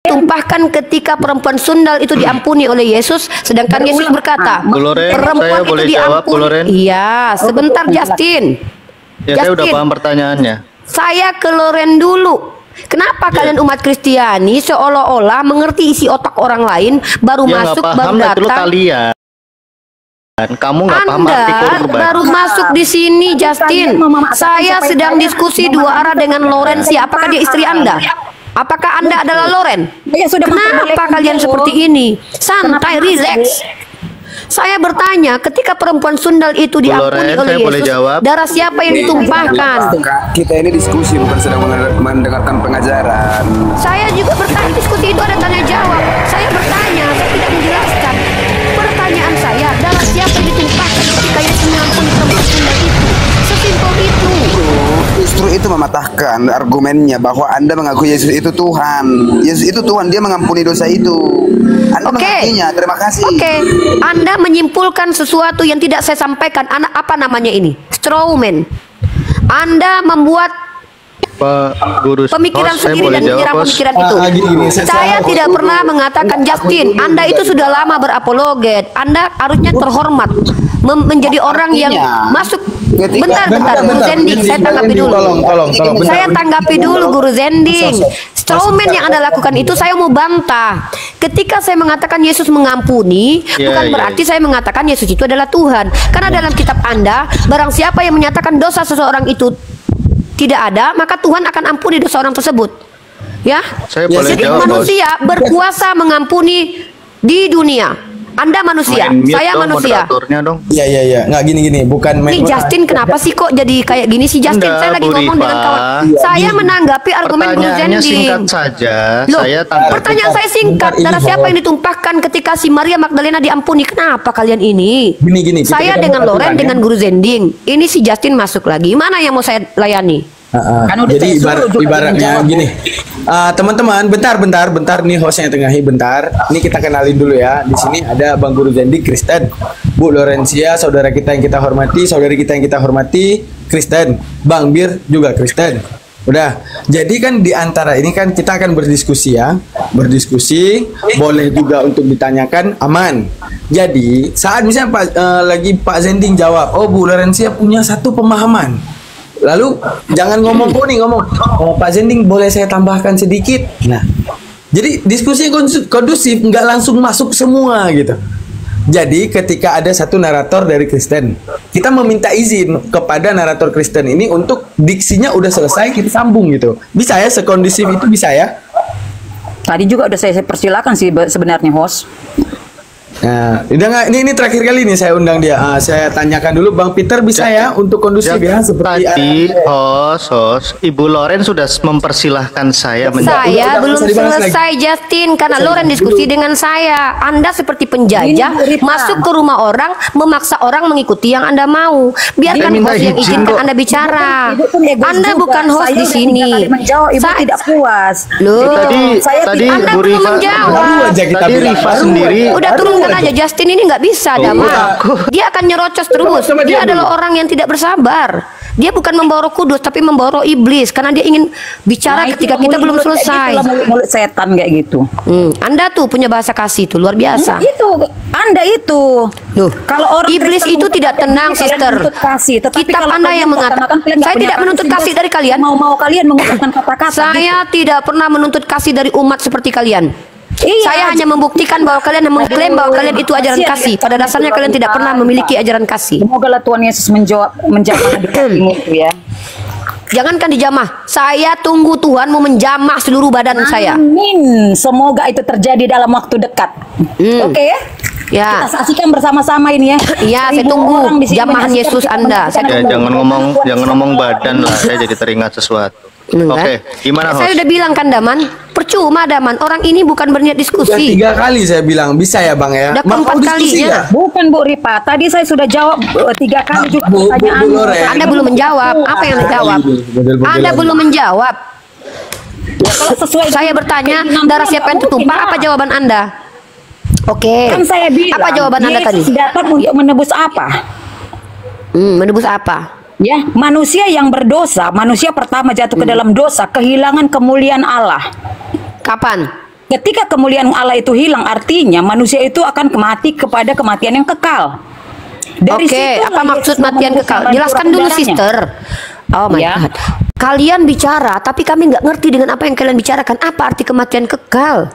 ditumpahkan ketika perempuan sundal itu diampuni oleh Yesus, sedangkan Yesus berkata, perempuan itu diampuni. Iya, sebentar Justin. Ya, saya udah paham pertanyaannya. Saya ke Loren dulu. Kenapa kalian umat Kristiani seolah-olah mengerti isi otak orang lain, baru masuk, baru datang? Kamu nggak paham arti korban. Baru masuk di sini, Justin. Saya sedang diskusi dua arah dengan Loren. Apakah dia istri Anda? Apakah Anda adalah Loren? Kenapa kalian seperti ini? Santai, relax. Saya bertanya, ketika perempuan sundal itu diampuni oleh Yesus, darah siapa yang ditumpahkan? Kita ini diskusi, bukan sedang mendengarkan pengajaran. Saya juga bertanya, diskusi itu ada tanya jawab. Saya bertanya, saya tidak menjelaskan. Pertanyaan saya, darah siapa yang ditumpahkan ketika Yesus mengampuni perempuan sundal itu? Sesimpel itu. Justru itu mematahkan argumennya bahwa Anda mengaku Yesus itu Tuhan. Yesus itu Tuhan, dia mengampuni dosa itu. Anda mengakuinya, terima kasih. Anda menyimpulkan sesuatu yang tidak saya sampaikan. Apa namanya ini? Strawman. Anda membuat Pak Guru pemikiran sendiri dan menyerang pemikiran itu. Saya tidak pernah mengatakan, Justin, Anda itu sudah lama berapologet. Anda harusnya terhormat menjadi orang yang masuk. Bentar, Guru Zending, saya tanggapi dulu. Saya tanggapi dulu, Guru Zending. Strawman yang Anda lakukan itu saya mau bantah. Ketika saya mengatakan Yesus mengampuni, bukan berarti saya mengatakan Yesus itu adalah Tuhan. Karena dalam kitab Anda, barang siapa yang menyatakan dosa seseorang itu tidak ada, maka Tuhan akan ampuni dosa orang tersebut. Ya, jadi manusia berkuasa mengampuni di dunia. Anda manusia, saya manusia. Iya. Nggak gini, bukan. Nih Justin, kenapa sih kok jadi kayak gini sih Justin? Saya lagi ngomong dengan kawan. Saya menanggapi argumen Guru Zending. Singkat saja. Pertanyaan saya singkat. Darah siapa yang ditumpahkan ketika si Maria Magdalena diampuni? Kenapa kalian ini? Gini. Saya dengan Loren, dengan Guru Zending. Ini si Justin masuk lagi. Mana yang mau saya layani? Jadi ibaratnya gini, teman-teman, bentar nih hostnya tengahi bentar. Ini kita kenalin dulu ya. Di sini ada Bang Guru Zending Kristen, Bu Lorencia saudara kita yang kita hormati, saudari kita yang kita hormati Kristen, Bang Bir juga Kristen. Udah, jadi kan di antara ini kan kita akan berdiskusi ya, boleh juga untuk ditanyakan aman. Jadi saat misalnya lagi Pak Zending jawab, oh Bu Lorencia punya satu pemahaman. Lalu jangan ngomong Pak Zending boleh saya tambahkan sedikit. Nah, jadi diskusi kondusif, nggak langsung masuk semua gitu. Jadi ketika ada satu narator dari Kristen, kita meminta izin kepada narator Kristen ini untuk diksinya udah selesai, kita sambung gitu. Bisa ya sekondusif itu, bisa ya? Tadi juga udah saya persilakan sih sebenarnya host. Nah, udah nggak? Ini terakhir kali nih saya undang dia. Saya tanyakan dulu Bang Peter, bisa ya untuk kondusif ya seperti tadi host Ibu Loren sudah mempersilahkan saya menjawab. Saya belum selesai Justin, karena Loren diskusi dengan saya. Anda seperti penjajah masuk ke rumah orang, memaksa orang mengikuti yang Anda mau. Biarkan host yang izinkan Anda bicara. Anda bukan host di sini. Saya tidak puas. Loh, tadi Anda belum menjawab. Tadi Rifa sendiri udah turunkan aja Justin ini nggak bisa, dia akan nyerocos terus. Dia adalah orang yang tidak bersabar. Dia bukan membawa Roh Kudus, tapi membawa roh iblis, karena dia ingin bicara ketika kita belum selesai. Mulut setan kayak gitu. Anda tuh punya bahasa kasih tuh luar biasa. Anda itu. Loh, kalau orang iblis itu tidak tenang, sister. Kitab Anda yang mengatakan. Saya tidak menuntut kasih dari kalian. Mau kalian menggunakan kata-kata. Saya tidak pernah menuntut kasih dari umat seperti kalian. Saya hanya membuktikan bahwa kalian mengklaim bahwa kalian itu ajaran kasih. Pada dasarnya kalian tidak pernah memiliki ajaran kasih. Semoga Tuhan Yesus menjamah itu ya. Jangankan dijamah, saya tunggu Tuhan mau menjamah seluruh badan saya. Amin. Semoga itu terjadi dalam waktu dekat. Oke ya? Ya. Kita saksikan bersama-sama ini ya. Iya, saya tunggu jamahan Yesus Anda. Jangan ngomong badan lah, saya jadi teringat sesuatu. Oke, gimana host? Saya udah bilang kan Daman, percuma Daman, orang ini bukan berniat diskusi. Udah 3 kali saya bilang, bisa ya Bang ya? Udah keempat kalinya. Bukan Bu Ripa, tadi saya sudah jawab 3 kali juga pertanyaan. Anda belum menjawab, apa yang Anda jawab? Anda belum menjawab. Saya bertanya, darah siapa yang tertumpah, apa jawaban Anda? Oke. Kan saya bilang, apa jawaban Anda tadi? Yesus datang untuk menebus apa? Menebus apa? Ya, manusia yang berdosa, manusia pertama jatuh ke dalam dosa, kehilangan kemuliaan Allah. Kapan? Ketika kemuliaan Allah itu hilang, artinya manusia itu akan mati kepada kematian yang kekal. Oke, apa maksud matian kekal? Jelaskan dulu, sister. Oh my God. Kalian bicara, tapi kami nggak ngerti dengan apa yang kalian bicarakan. Apa arti kematian kekal?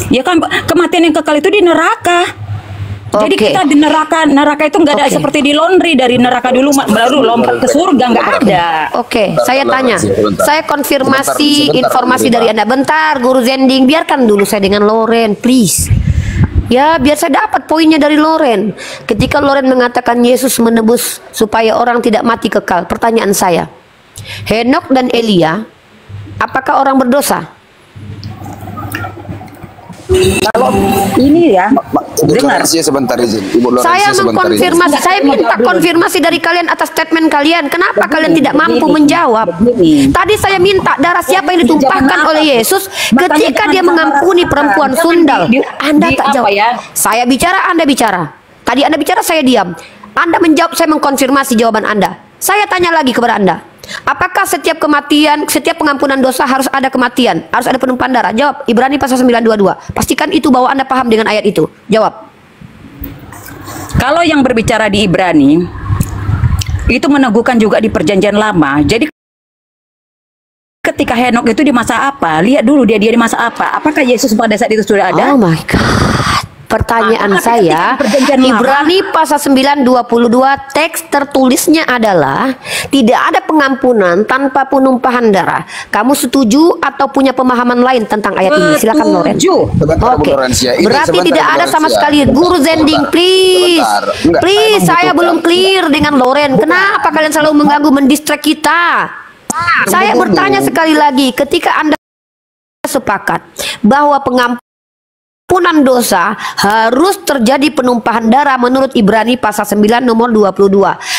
Ya kan, kematian yang kekal itu di neraka. Jadi kita di neraka itu nggak ada seperti di laundry, dari neraka dulu baru lompat ke surga, nggak ada. Saya tanya, saya konfirmasi informasi dari Anda. Bentar, Guru Zending, biarkan dulu saya dengan Loren, please. Ya, biar saya dapat poinnya dari Loren. Ketika Loren mengatakan Yesus menebus supaya orang tidak mati kekal, pertanyaan saya, Henok dan Elia, apakah orang berdosa? Kalau ini ya, dengar. Sebentar izin. Saya mengkonfirmasi, saya minta konfirmasi dari kalian atas statement kalian. Kenapa kalian tidak mampu menjawab? Tadi saya minta darah siapa yang ditumpahkan oleh Yesus ketika dia mengampuni perempuan sundal. Anda tak jawab. Saya bicara, Anda bicara. Tadi Anda bicara, saya diam. Anda menjawab, saya mengkonfirmasi jawaban Anda. Saya tanya lagi kepada Anda. Apakah setiap kematian, setiap pengampunan dosa harus ada kematian? Harus ada penumpahan darah? Jawab, Ibrani pasal 9:22. Pastikan itu bahwa Anda paham dengan ayat itu. Jawab. Kalau yang berbicara di Ibrani, itu meneguhkan juga di perjanjian lama. Jadi ketika Henok itu di masa apa? Lihat dulu dia di masa apa? Apakah Yesus pada saat itu sudah ada? Oh my God. Pertanyaan saya, Ibrani pasal 9:22, teks tertulisnya adalah tidak ada pengampunan tanpa penumpahan darah. Kamu setuju atau punya pemahaman lain tentang ayat ini? Silakan Loren. Oke. Berarti tidak ada sama sekali. Guru Zending, please. Please, saya belum clear dengan Loren. Kenapa kalian selalu mengganggu, mendistract kita? Saya bertanya sekali lagi, ketika Anda sepakat bahwa pengampunan dosa harus terjadi penumpahan darah menurut Ibrani pasal 9 nomor 22.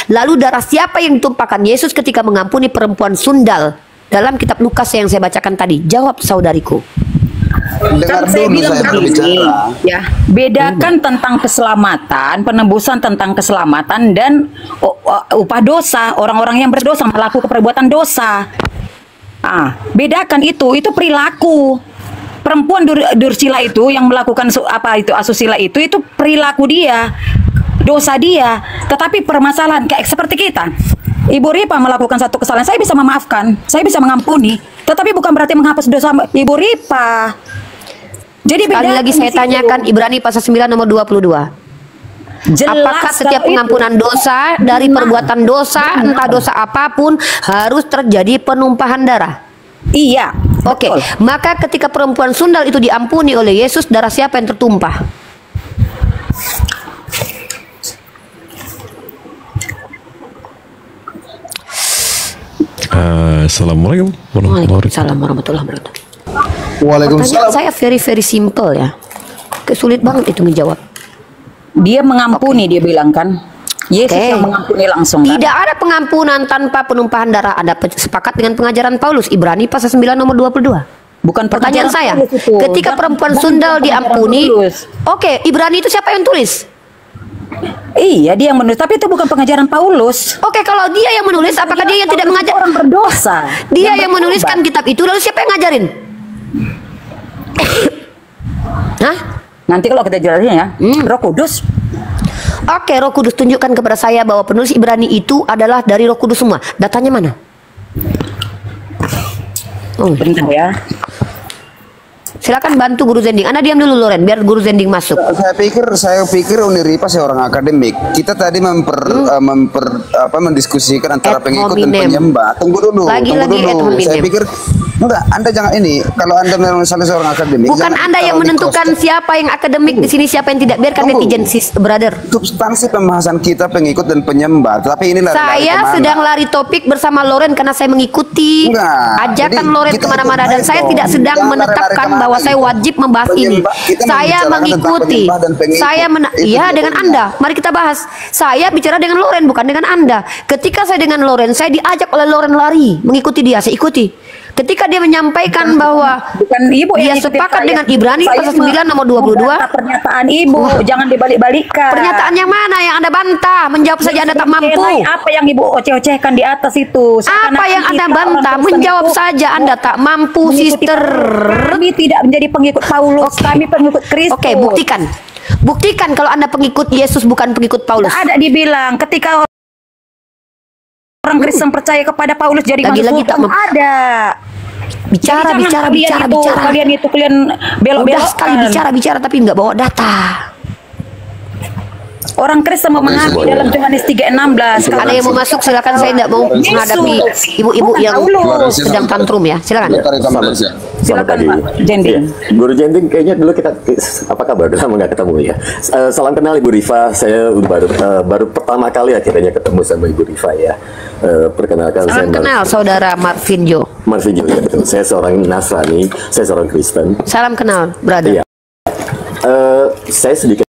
Lalu darah siapa yang ditumpahkan Yesus ketika mengampuni perempuan sundal dalam kitab Lukas yang saya bacakan tadi? Jawab saudariku. Kan saya bilang begini, ya, bedakan tentang keselamatan, penebusan tentang keselamatan dan upah dosa, orang-orang yang berdosa melakukan perbuatan dosa. Bedakan itu perilaku. Perempuan dursila itu yang melakukan asusila itu perilaku dia, dosa dia. Tetapi permasalahan kayak seperti kita, Ibu Ripa melakukan satu kesalahan, saya bisa memaafkan, saya bisa mengampuni, tetapi bukan berarti menghapus dosa Ibu Ripa. Jadi sekali lagi saya tanyakan, Ibrani pasal 9 nomor 22. Apakah setiap pengampunan dosa dari perbuatan dosa, entah dosa apapun, harus terjadi penumpahan darah? Iya. Oke, maka ketika perempuan sundal itu diampuni oleh Yesus, darah siapa yang tertumpah? Assalamualaikum warahmatullahi wabarakatuh. Waalaikumsalam. Pertanyaan saya very simple ya. Sulit banget itu menjawab. Dia mengampuni, dia bilang kan. Yesus yang mengampuni langsung. Tidak ada pengampunan tanpa penumpahan darah. Anda sepakat dengan pengajaran Paulus Ibrani pasal 9 nomor 22? Bukan pertanyaan saya. Ketika perempuan sundal diampuni, Ibrani itu siapa yang tulis? Iya, dia yang menulis, tapi itu bukan pengajaran Paulus. Kalau dia yang menulis, apakah dia yang tidak mengajar? Orang berdosa. Dia yang menuliskan kitab itu, lalu siapa yang ngajarin? Hah? Nanti kalau kita jelasin ya, Roh Kudus. Roh Kudus tunjukkan kepada saya bahwa penulis Ibrani itu adalah dari Roh Kudus semua. Datanya mana? Bentar ya. Silakan bantu Guru Zending. Anda diam dulu Loren, biar Guru Zending masuk. Saya pikir Uniripa seorang akademik. Kita tadi mendiskusikan antara pengikut dan penyembah. Tunggu dulu. Saya pikir enggak, Anda jangan ini. Kalau Anda memang salah seorang akademik. Bukan Anda yang menentukan siapa yang akademik di sini, siapa yang tidak. Biarkan netizen, brother. Substansi pembahasan kita pengikut dan penyembah. Tapi ini saya sedang lari topik bersama Loren karena saya mengikuti ajakan Loren kemana-mana, dan saya tidak sedang menetapkan bahwa saya wajib membahas ini. Saya mengikuti. Iya, dengan Anda. Mari kita bahas. Saya bicara dengan Loren, bukan dengan Anda. Ketika saya dengan Loren, saya diajak oleh Loren lari, mengikuti dia, saya ikuti. Ketika dia menyampaikan bahwa bukan ibu dia yang sepakat dengan saya. Ibrani Saya pasal 9 nomor 22. Pernyataan ibu, jangan dibalik-balikkan. Pernyataan yang mana yang Anda bantah? Menjawab saja Anda tak mampu. Apa yang ibu oceh-ocehkan di atas itu? Apa yang Anda bantah? Menjawab saja Anda tak mampu, sister. Kami tidak menjadi pengikut Paulus, kami pengikut Kristus. Oke, buktikan. Buktikan kalau Anda pengikut Yesus bukan pengikut Paulus. Ada dibilang ketika orang Kristen percaya kepada Paulus jadi Lagi-lagi tak ada. Bicara. Kalian itu belok-belok. Udah sekali bicara tapi nggak bawa data. Orang Kristen memahami dalam Yohanes 3:16. Ada yang mau masuk silakan, saya tidak mau menghadapi ibu-ibu yang sedang tantrum ya. Silakan. Silakan Pak Jending. Ya, Guru Jending kayaknya dulu kita apa kabar? Udah lama nggak ketemu ya. Salam kenal Ibu Rifa. Saya baru pertama kali akhirnya ketemu sama Ibu Rifa ya. Perkenalkan Salam kenal Saudara Marvin Jo. Marvin Jo ya betul. Saya seorang Nasrani, saya seorang Kristen. Salam kenal, brother. Iya. Saya sedikit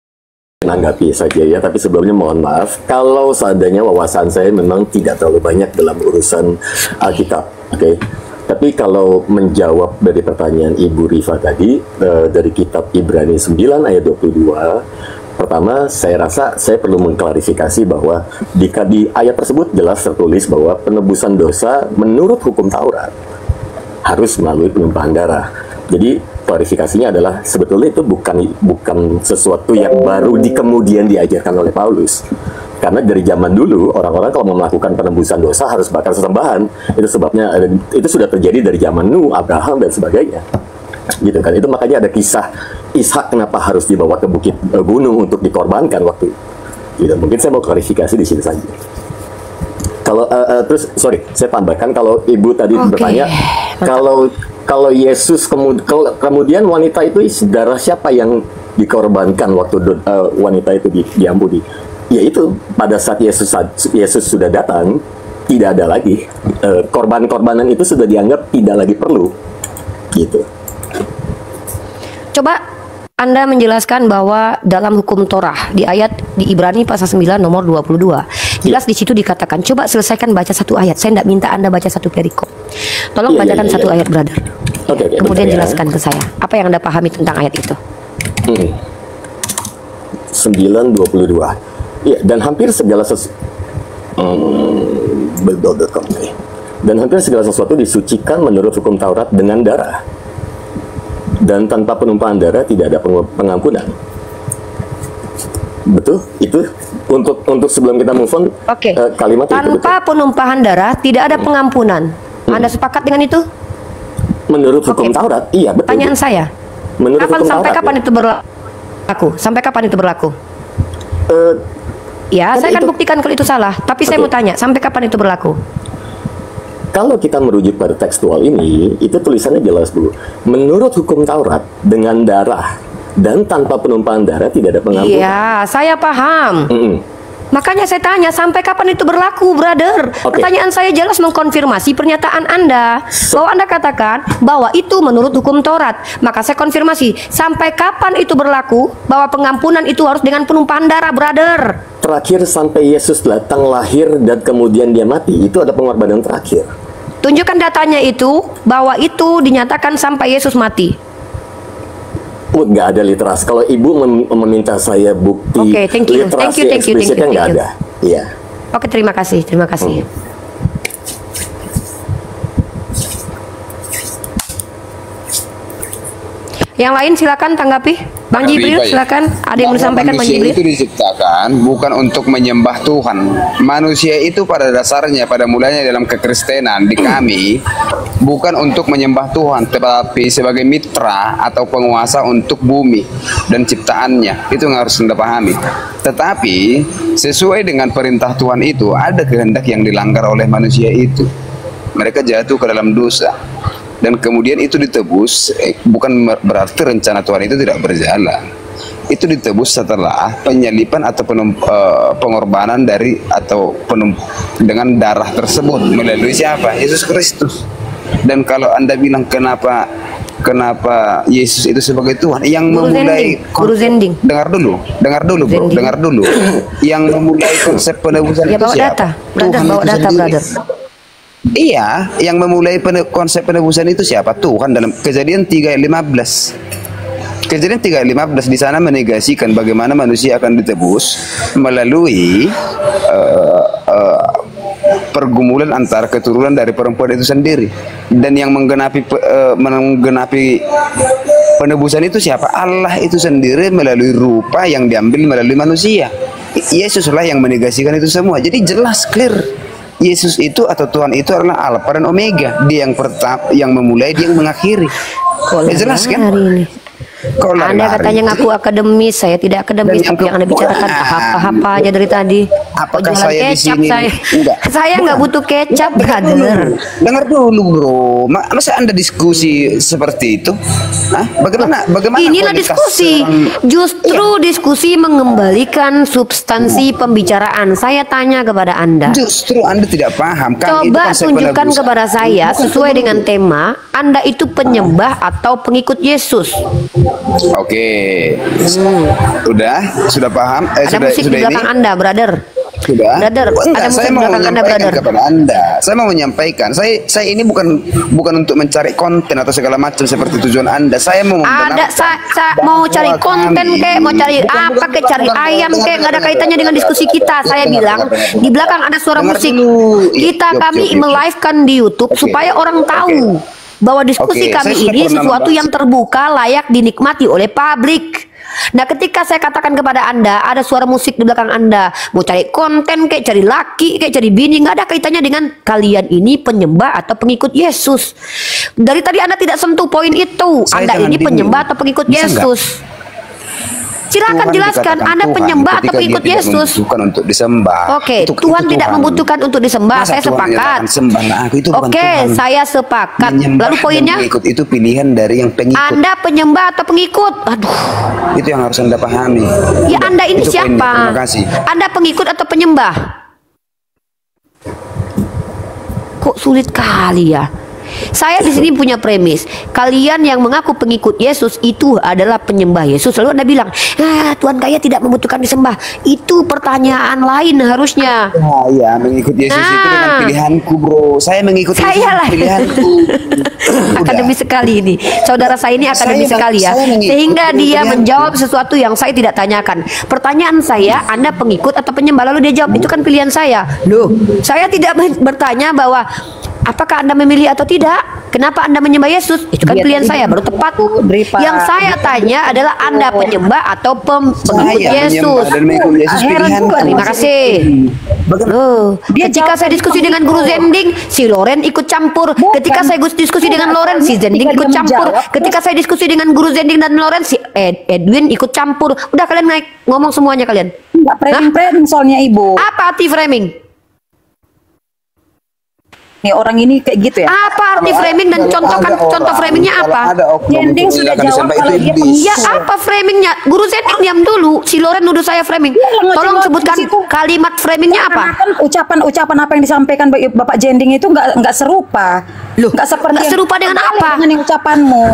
menanggapi saja ya, tapi sebelumnya mohon maaf kalau seandainya wawasan saya memang tidak terlalu banyak dalam urusan Alkitab, oke? Tapi kalau menjawab dari pertanyaan Ibu Rifa tadi dari kitab Ibrani 9 ayat 22, pertama saya rasa saya perlu mengklarifikasi bahwa di ayat tersebut jelas tertulis bahwa penebusan dosa menurut hukum Taurat harus melalui penumpahan darah. Jadi klarifikasinya adalah sebetulnya itu bukan sesuatu yang baru kemudian diajarkan oleh Paulus. Karena dari zaman dulu orang-orang kalau mau melakukan penebusan dosa harus bakar sesembahan. Itu sebabnya itu sudah terjadi dari zaman Nuh, Abraham dan sebagainya. Gitu kan. Itu makanya ada kisah Ishak kenapa harus dibawa ke bukit gunung untuk dikorbankan waktu. Gitu. Mungkin saya mau klarifikasi di sini saja. Kalau terus sorry, saya tambahkan kalau Ibu tadi bertanya kalau Yesus kemudian wanita itu darah siapa yang dikorbankan waktu wanita itu diampuni? Yaitu pada saat Yesus sudah datang, tidak ada lagi korban-korbanan itu sudah dianggap tidak lagi perlu, gitu. Coba Anda menjelaskan bahwa dalam hukum Torah di Ibrani pasal 9 nomor 22 jelas di situ dikatakan, coba selesaikan baca satu ayat. Saya tidak minta Anda baca satu perikop. Tolong bacakan satu ayat, brother. Kemudian jelaskan ke saya apa yang Anda pahami tentang ayat itu. 9:22. Ya, dan hampir segala sesuatu disucikan menurut hukum Taurat dengan darah. Dan tanpa penumpahan darah tidak ada pengampunan. Betul? Itu untuk sebelum kita move on, kalimat tanpa itu betul. penumpahan darah tidak ada pengampunan. Anda sepakat dengan itu? Menurut hukum Taurat, iya betul. Pertanyaan saya, sampai kapan itu berlaku? Sampai kapan itu berlaku? Ya, saya akan buktikan kalau itu salah. Tapi saya mau tanya, sampai kapan itu berlaku? Kalau kita merujuk pada tekstual ini, itu tulisannya jelas dulu. Menurut hukum Taurat, dengan darah dan tanpa penumpahan darah tidak ada pengampunan. Iya, saya paham. Makanya saya tanya, sampai kapan itu berlaku, brother? Pertanyaan saya jelas mengkonfirmasi pernyataan Anda. Bahwa Anda katakan bahwa itu menurut hukum Taurat. Maka saya konfirmasi, sampai kapan itu berlaku? Bahwa pengampunan itu harus dengan penumpahan darah, brother. Terakhir sampai Yesus datang, lahir, dan kemudian dia mati. Itu ada pengorbanan terakhir. Tunjukkan datanya itu, bahwa itu dinyatakan sampai Yesus mati. Nggak ada literasi. Kalau Ibu meminta saya bukti literasi eksplisitnya nggak ada. Iya. Oke, terima kasih. Yang lain silakan tanggapi. Bang Jibril silakan. Ada yang mau disampaikan Bang Jibril? Manusia itu diciptakan bukan untuk menyembah Tuhan. Manusia itu pada dasarnya, pada mulanya dalam kekristenan di kami bukan untuk menyembah Tuhan, tetapi sebagai mitra atau penguasa untuk bumi dan ciptaannya. Itu yang harus Anda pahami. Tetapi sesuai dengan perintah Tuhan itu ada kehendak yang dilanggar oleh manusia itu. Mereka jatuh ke dalam dosa. Dan kemudian itu ditebus, bukan berarti rencana Tuhan itu tidak berjalan. Itu ditebus setelah penyalipan atau pengorbanan dengan darah tersebut melalui siapa? Yesus Kristus. Dan kalau Anda bilang kenapa Yesus itu sebagai Tuhan yang memulai dengar dulu bro. Yang memulai konsep penebusan itu siapa? Bawa data, brother. Iya, yang memulai konsep penebusan itu siapa? Tuhan dalam Kejadian 3 ayat 15. Kejadian 3 ayat 15 di sana menegasikan bagaimana manusia akan ditebus melalui pergumulan antara keturunan dari perempuan itu sendiri. Dan yang menggenapi penebusan itu siapa? Allah itu sendiri melalui rupa yang diambil melalui manusia. Yesuslah yang menegasikan itu semua. Jadi jelas, clear. Yesus itu atau Tuhan itu adalah Alfa dan Omega. Dia yang pertama, yang memulai, dia yang mengakhiri. Jelas kan? Anda katanya ngaku akademis, saya tidak akademis, tapi yang Anda bicarakan apa aja dari tadi. Apakah saya di sini? Saya nggak butuh kecap, brother. Dengar dulu, bro. Masa Anda diskusi seperti itu? Hah? Bagaimana? Inilah diskusi. Justru diskusi mengembalikan substansi pembicaraan. Saya tanya kepada Anda. Justru Anda tidak paham. Coba tunjukkan kepada saya sesuai dengan tema. Anda itu penyembah atau pengikut Yesus? Oke. Sudah paham? Ada musik di belakang ini? Anda, brother. Sudah. Brother, ada musik di belakang Anda, brother. Kepada Anda. Saya mau menyampaikan. Saya ini bukan untuk mencari konten atau segala macam seperti tujuan Anda. Saya mau mau cari konten kayak, mau cari apa kayak, cari ayam kayak, nggak ada kaitannya dengan diskusi kita. Saya bilang di belakang ada suara musik. Kami melive-kan di YouTube supaya orang tahu bahwa diskusi kami ini sesuatu yang terbuka, layak dinikmati oleh publik. Nah, ketika saya katakan kepada Anda ada suara musik di belakang Anda, mau cari konten kayak, cari laki kayak, cari bini, nggak ada kaitannya dengan kalian ini penyembah atau pengikut Yesus. Dari tadi Anda tidak sentuh poin itu. Anda ini penyembah atau pengikut Yesus? Silakan jelaskan, Anda penyembah atau pengikut Yesus? Bukan untuk disembah. Oke, Tuhan tidak membutuhkan untuk disembah. Saya sepakat. Oke, saya sepakat. Lalu poinnya? Pengikut itu pilihan dari yang pengikut. Anda penyembah atau pengikut? Aduh. Itu yang harus Anda pahami. Ya, Anda ini itu siapa? Terima kasih. Anda pengikut atau penyembah? Kok sulit kali ya? Saya di sini punya premis. Kalian yang mengaku pengikut Yesus itu adalah penyembah Yesus. Lalu Anda bilang, Tuhan kaya tidak membutuhkan disembah. Itu pertanyaan lain harusnya. Ya, mengikut Yesus itu dengan pilihanku, bro. Saya mengikut Yesus pilihanku. Akademis sekali ini. Saudara saya ini akademis sekali ya. Sehingga dia menjawab sesuatu yang saya tidak tanyakan. Pertanyaan saya, Anda pengikut atau penyembah? Lalu dia jawab, itu kan pilihan saya. Loh, saya tidak bertanya bahwa apakah Anda memilih atau tidak? Kenapa Anda menyembah Yesus? Itu kan pilihan saya, baru tepat. Yang saya tanya adalah Anda penyembah atau pengikut Yesus? Terima kasih. Ketika saya diskusi dengan Guru Zending, si Loren ikut campur. Ketika saya diskusi dengan Loren, si Zending ikut campur. Ketika saya diskusi dengan Guru Zending dan Loren, si Edwin ikut campur. Udah, kalian naik ngomong semuanya kalian. Enggak framing soalnya, Ibu. Apa arti framing? Nih orang ini kayak gitu ya. Apa arti framing dan contoh framingnya apa? Zending sudah jawab kalau dia ya, apa framingnya? Guru Zending diam dulu. Si Loren nuduh saya framing. Tolong sebutkan kalimat framingnya apa? Kan ucapan apa yang disampaikan Bapak Zending itu nggak serupa. Loh, nggak serupa dengan apa? Dengan ucapanmu.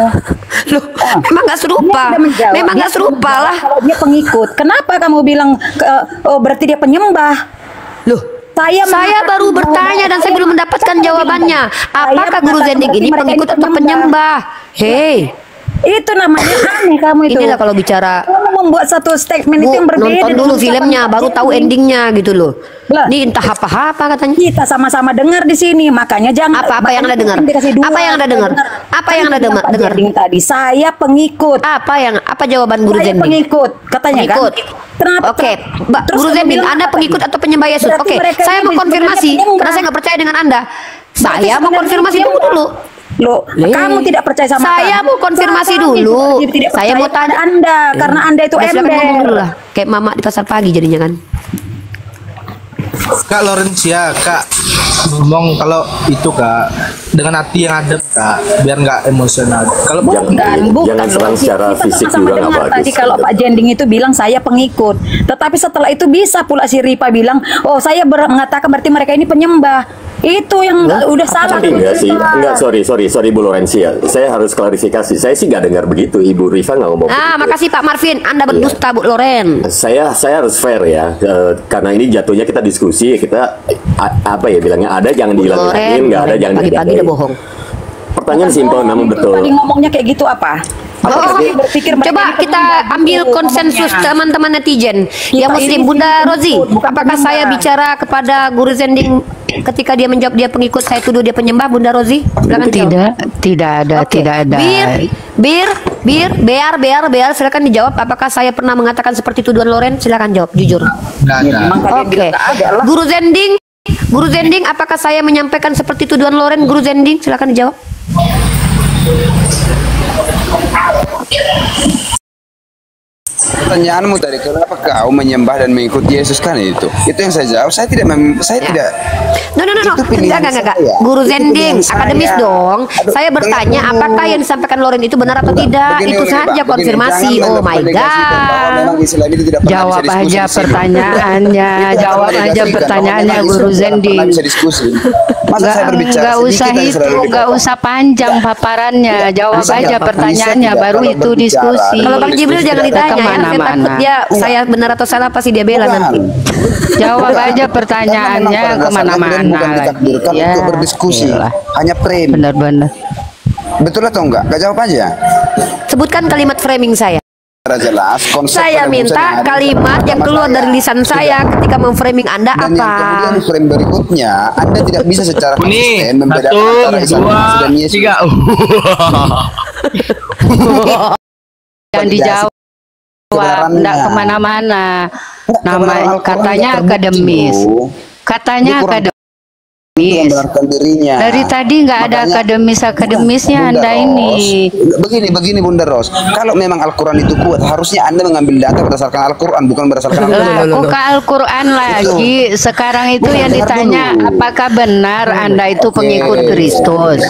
Loh, memang nggak serupa. Memang nggak serupa lah. Kalau dia pengikut, kenapa kamu bilang berarti dia penyembah? Loh, saya baru bertanya dan saya belum mendapatkan jawabannya. Apakah Guru Zending ini pengikut atau penyembah? Hei, itu namanya aneh kamu itu. Inilah kalau bicara. Kamu membuat satu statement itu yang berbeda. Nonton dulu filmnya, baru tahu endingnya gitu loh. Ini entah apa katanya. Kita sama-sama dengar di sini, makanya jangan. Apa yang Anda dengar? Apa yang Anda dengar? Apa yang Anda dengar? Tadi saya pengikut. Apa jawaban Guru Zending? Pengikut, katanya pengikut. Kan. Oke, Guru Zending, Anda pengikut atau penyembah Yesus? Oke, saya mau konfirmasi karena saya nggak percaya dengan Anda. Saya mau konfirmasi dulu. Loh, kamu tidak percaya sama saya mau konfirmasi dulu. Saya mau tanya Anda karena Anda itu ember. Kayak mama di pasar pagi jadinya kan. Kak Lorencia, Kak ngomong kalau itu Kak, dengan hati yang adem, biar nggak emosional. Kalau jangan serang secara fisik juga nggak bagus. Tadi kalau Pak Jending itu bilang saya pengikut, tetapi setelah itu bisa pula si Ripa bilang, oh saya mengatakan berarti mereka ini penyembah. Itu yang udah salah. Tapi enggak sih, enggak, sorry Bu Lorencia. Saya harus klarifikasi. Saya sih nggak dengar begitu. Ibu Rifa nggak ngomong begitu. Makasih Pak Marvin, Anda berdusta Bu Loren. Saya harus fair ya, karena ini jatuhnya kita diskusi, kita apa ya bilangnya, ada jangan dihilangin, nggak ada jangan pagi-pagi udah bohong. Pertanyaan simpel namun betul. Tadi ngomongnya kayak gitu apa? Coba kita ambil konsensus teman-teman netizen yang muslim. Bunda Rozi, apakah saya bicara kepada guru Zending ketika dia menjawab dia pengikut, saya tuduh dia penyembah? Bunda Rozi, silakan jawab. Tidak ada. Bear, silakan dijawab. Apakah saya pernah mengatakan seperti tuduhan Loren? Silakan jawab jujur. Oke. Guru Zending, apakah saya menyampaikan seperti tuduhan Loren? Guru Zending, silakan dijawab. Pertanyaanmu tadi, kenapa kau menyembah dan mengikuti Yesus, kan itu yang saya jawab. Saya tidak No. Enggak. Guru Zending, akademis dong. Saya bertanya apakah yang disampaikan Loren itu benar atau tidak. Itu saja konfirmasi. Oh my god. Jawab aja pertanyaannya. Jawab aja pertanyaannya Guru Zending. Nggak usah itu, nggak usah panjang paparannya. Jawab aja pertanyaannya, baru itu diskusi. Kalau Bang Jibril jangan ditanya ya. Saya takut dia saya benar atau salah pasti dia bela nanti. Jawab aja pertanyaannya kemana-mana lagi ya. Untuk berdiskusi hanya frame. Benar-benar. Betul atau enggak? Gak jawab aja. Sebutkan kalimat framing saya. Jelas, saya minta kalimat yang keluar dari lisan saya ketika memframing Anda apa? Dan yang kemudian frame berikutnya, Anda tidak bisa secara konsisten membedakan antara Isa dan Yesus. Yang dijawab enggak kemana-mana. Nama katanya akademis. Dari tadi nggak ada akademisnya Anda ini. Begini Bunda Ros. Kalau memang Al-Quran itu kuat, harusnya Anda mengambil data berdasarkan Al-Quran, bukan berdasarkan Al-Quran. Kok ke Al-Quran lagi? Sekarang itu yang ditanya, apakah benar Anda itu pengikut Kristus?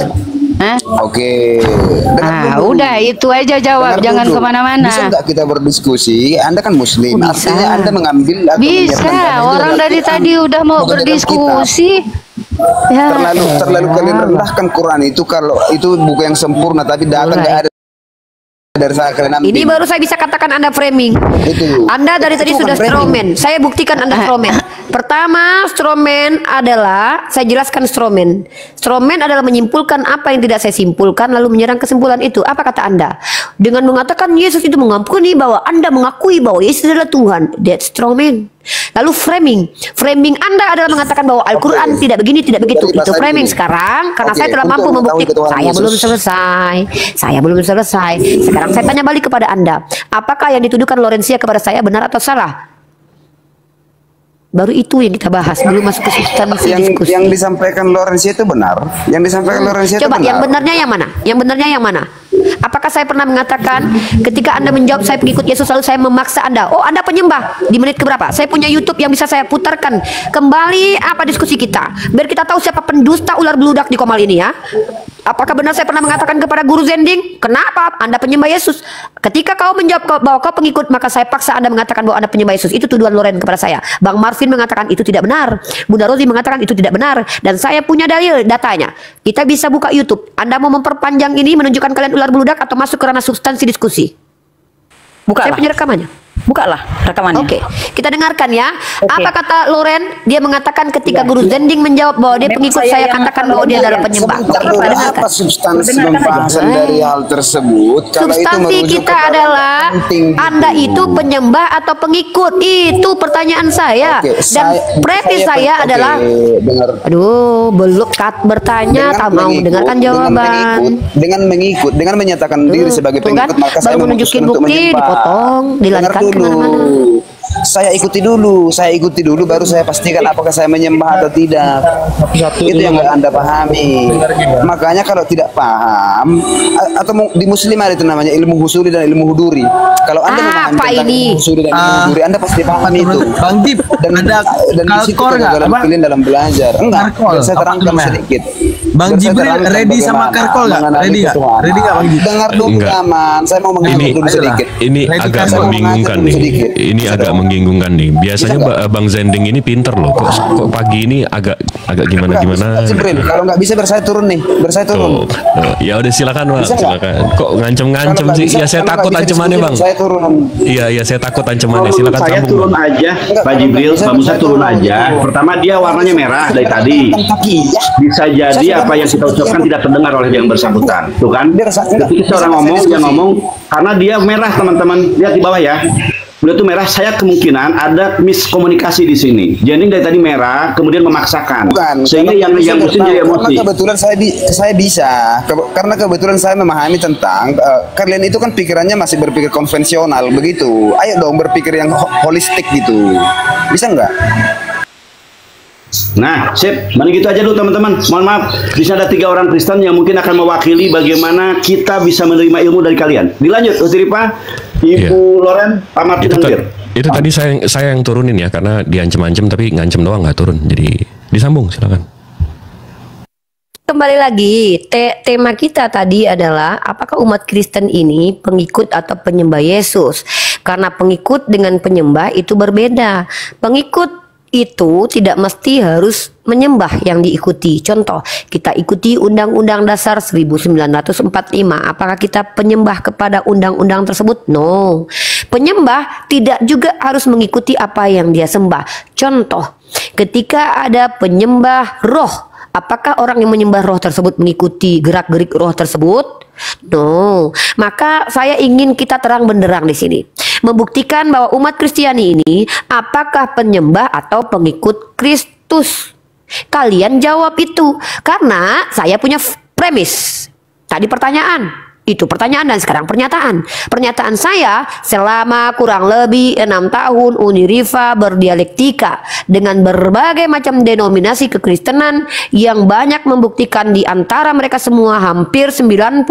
Oke. Udah itu aja jawab, jangan kemana-mana. Bisa nggak kita berdiskusi? Anda kan Muslim, artinya Anda mengambil. Bisa. Orang dari tadi udah mau berdiskusi. Ya. Terlalu kalian rendahkan Quran itu. Kalau itu buku yang sempurna, tapi data nggak ada. Ini baru saya bisa katakan Anda framing. Anda dari tadi sudah strawman. Saya buktikan Anda strawman. Pertama, strawman adalah saya jelaskan strawman. Strawman adalah menyimpulkan apa yang tidak saya simpulkan lalu menyerang kesimpulan itu. Apa kata Anda? Dengan mengatakan Yesus itu mengampuni, bahwa Anda mengakui bahwa Yesus adalah Tuhan. That's strawman. Lalu framing Anda adalah mengatakan bahwa Al-Quran tidak begini, tidak begitu. Itu framing. Sekarang karena saya telah mampu membuktikan, saya belum selesai. Sekarang saya tanya balik kepada Anda, apakah yang dituduhkan Lorencia kepada saya benar atau salah? Baru itu yang kita bahas, belum masuk ke substansi diskusi. Yang disampaikan Lorencia itu benar. Yang disampaikan Lorencia itu benar. Coba yang benarnya yang mana? Yang benarnya yang mana? Apakah saya pernah mengatakan ketika Anda menjawab saya pengikut Yesus lalu saya memaksa Anda, oh Anda penyembah, di menit keberapa? Saya punya YouTube yang bisa saya putarkan kembali apa diskusi kita, biar kita tahu siapa pendusta ular beludak di Komal ini ya. Apakah benar saya pernah mengatakan kepada guru Zending, kenapa Anda penyembah Yesus? Ketika kau menjawab bahwa kau pengikut, maka saya paksa Anda mengatakan bahwa Anda penyembah Yesus. Itu tuduhan Loren kepada saya. Bang Marvin mengatakan itu tidak benar. Bunda Rozi mengatakan itu tidak benar. Dan saya punya dalil datanya. Kita bisa buka YouTube. Anda mau memperpanjang ini, menunjukkan kalian ular beludak atau masuk ke ranah substansi diskusi? Bukalah. Saya punya rekamannya. Bukalah rekamannya. Oke, kita dengarkan ya. Apa kata Loren? Dia mengatakan ketika guru Zending menjawab bahwa dia pengikut, saya katakan bahwa dia adalah penyembah. Apa substansi pembahasan dari hal tersebut? Substansi kita adalah Anda itu penyembah atau pengikut. Itu pertanyaan saya. Dan premis saya adalah, aduh, belum bertanya, tak mau mendengarkan jawaban. Dengan menyatakan diri sebagai pengikut, maka saya baru menunjukin bukti, dipotong, dilanjutkan kemana-mana. saya ikuti dulu baru saya pastikan apakah saya menyembah atau tidak. Itu yang nggak Anda pahami. Makanya kalau tidak paham atau di Muslim ada itu namanya ilmu husuli dan ilmu huduri. Kalau Anda memahami tentang ilmu husuli dan ilmu huduri, Anda pasti paham itu. Bang Dip, Dan di situ dalam kalian dalam belajar. Enggak, saya terangkan sedikit. Bang Jibril ready sama Karkol nggak? Ready nggak? Ready nggak Bang Jibril? Dengar dulu Aman, saya mau menghibur dulu sedikit. Ini agak membingungkan nih. Ini agak membingungkan nih. Biasanya Bang Zending ini pinter loh. Kok pagi ini agak gimana? Jibril, kalau nggak bisa bersaya turun nih, bersaya turun. Ya udah silakan Bang, silakan. Kok ngancem sih? Ya saya takut ancamannya Bang. Saya turun. Iya saya takut ancamannya. Silakan saya turun aja, Pak Jibril. Pak Musa turun aja. Pertama dia warnanya merah dari tadi. Bisa jadi apa yang kita ucapkan tidak terdengar oleh yang bersangkutan, tuh kan? Ketika seorang ngomong, dia ngomong karena dia merah teman-teman, lihat di bawah ya. Beliau tuh merah, saya kemungkinan ada miskomunikasi di sini. Jadi dari tadi merah, kemudian memaksakan. Sehingga yang mesti jadi emosi. Karena kebetulan saya bisa, karena kebetulan saya memahami tentang kalian itu kan pikirannya masih berpikir konvensional begitu. Ayo dong berpikir yang holistik gitu, bisa nggak? Nah, sip. Mari gitu aja dulu teman-teman. Mohon maaf, di sini ada 3 orang Kristen yang mungkin akan mewakili bagaimana kita bisa menerima ilmu dari kalian. Dilanjut, Ustaz Ibu Loren, Pak Martin Anggir. Itu tadi saya yang turunin ya, karena diancam-ancam tapi ngancam doang nggak turun. Jadi disambung, silakan. Kembali lagi, tema kita tadi adalah apakah umat Kristen ini pengikut atau penyembah Yesus? Karena pengikut dengan penyembah itu berbeda. Pengikut itu tidak mesti harus menyembah yang diikuti. Contoh, kita ikuti Undang-Undang Dasar 1945. Apakah kita penyembah kepada undang-undang tersebut? No. Penyembah tidak juga harus mengikuti apa yang dia sembah. Contoh, ketika ada penyembah roh, apakah orang yang menyembah roh tersebut mengikuti gerak-gerik roh tersebut? No. Maka saya ingin kita terang benderang di sini, membuktikan bahwa umat Kristiani ini apakah penyembah atau pengikut Kristus. Kalian jawab itu, karena saya punya premis. Tadi pertanyaan, itu pertanyaan dan sekarang pernyataan. Pernyataan saya selama kurang lebih 6 tahun Uniriva berdialektika dengan berbagai macam denominasi kekristenan yang banyak membuktikan di antara mereka semua hampir 99%